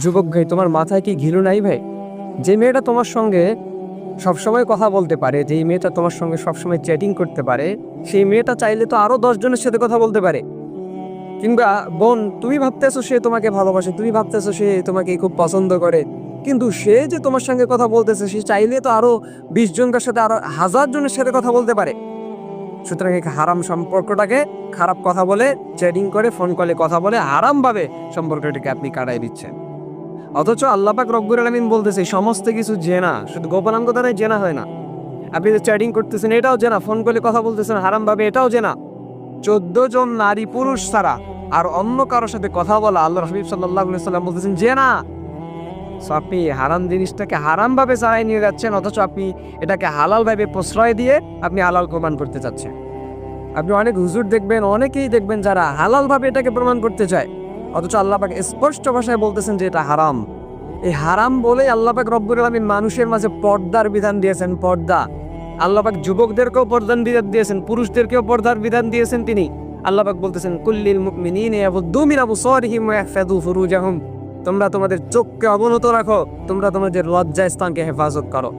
যুবক ভাই, তোমার মাথায় কি ঘিলু নাই ভাই? যে মেয়েটা তোমার সঙ্গে সবসময় কথা বলতে পারে, যেই মেয়েটা তোমার সঙ্গে সবসময় চ্যাটিং করতে পারে, সেই মেয়েটা চাইলে তো আরো 10 জনের সাথে কথা বলতে পারে। কিংবা বোন, তুমি ভাবতেছো সে তোমাকে ভালোবাসে, তুমি ভাবতেছো সে তোমাকে খুব পছন্দ করে, কিন্তু সে যে তোমার সঙ্গে কথা বলতেছে, সে চাইলে তো আরো 20 জনের সাথে, আরো 1000 জনের সাথে কথা বলতে পারে। সুতরাং এই হারাম সম্পর্কটাকে খারাপ কথা বলে, চ্যাটিং করে, ফোন কলে কথা বলে হারাম ভাবে সম্পর্কটাকে আপনি কাটাই দিচ্ছেন। অথচ আল্লাহ পাক রব্বুল আলামিন বলতেছে সমস্ত কিছু জেনা, শুধু গোপনাঙ্গ দ্বারাই জেনা হয় না। আপনি যে চ্যাটিং করতেছেন এটাও জেনা, ফোন কলে কথা বলতেছেন হারাম ভাবে এটাও জেনা। 14 জন নারী পুরুষ ছাড়া আর অন্য কারোর সাথে কথা বলা, আল্লাহ হাবিব সাল্লাল্লাহু আলাইহি সাল্লাম বলতেছেন জেনা। সো আপনি হারাম জিনিসটাকে হারাম ভাবে চালাই নিয়ে যাচ্ছেন, অথচ আপনি এটাকে হালাল ভাবে প্রশ্রয় দিয়ে আপনি হালাল প্রমাণ করতে চাচ্ছেন। আপনি অনেক হুজুর দেখবেন, অনেকেই দেখবেন যারা হালাল ভাবে এটাকে প্রমাণ করতে চায়, অথচ আল্লাহ পাক স্পষ্ট ভাষায় বলতেছেন যে এটা হারাম। এই হারাম বলেই আল্লাহ পাক রব্বুল আলামিন মানুষের মাঝে পর্দার বিধান দিয়েছেন। পর্দা আল্লাহ পাক যুবকদেরকেও পর্দার বিধান দিয়েছেন, পুরুষদেরকেও পর্দার বিধান দিয়েছেন তিনি। আল্লাহ পাক বলতেছেন কুল্লিল মুমিনিনা ইয়াগুদ্দু মিন আবসারিহিম ওয়া ইয়াহফাযু ফুরুজাহুম, তোমরা তোমাদের চোখকে অবনত রাখো, তোমরা তোমাদের লজ্জা স্থানকে হেফাজত করো।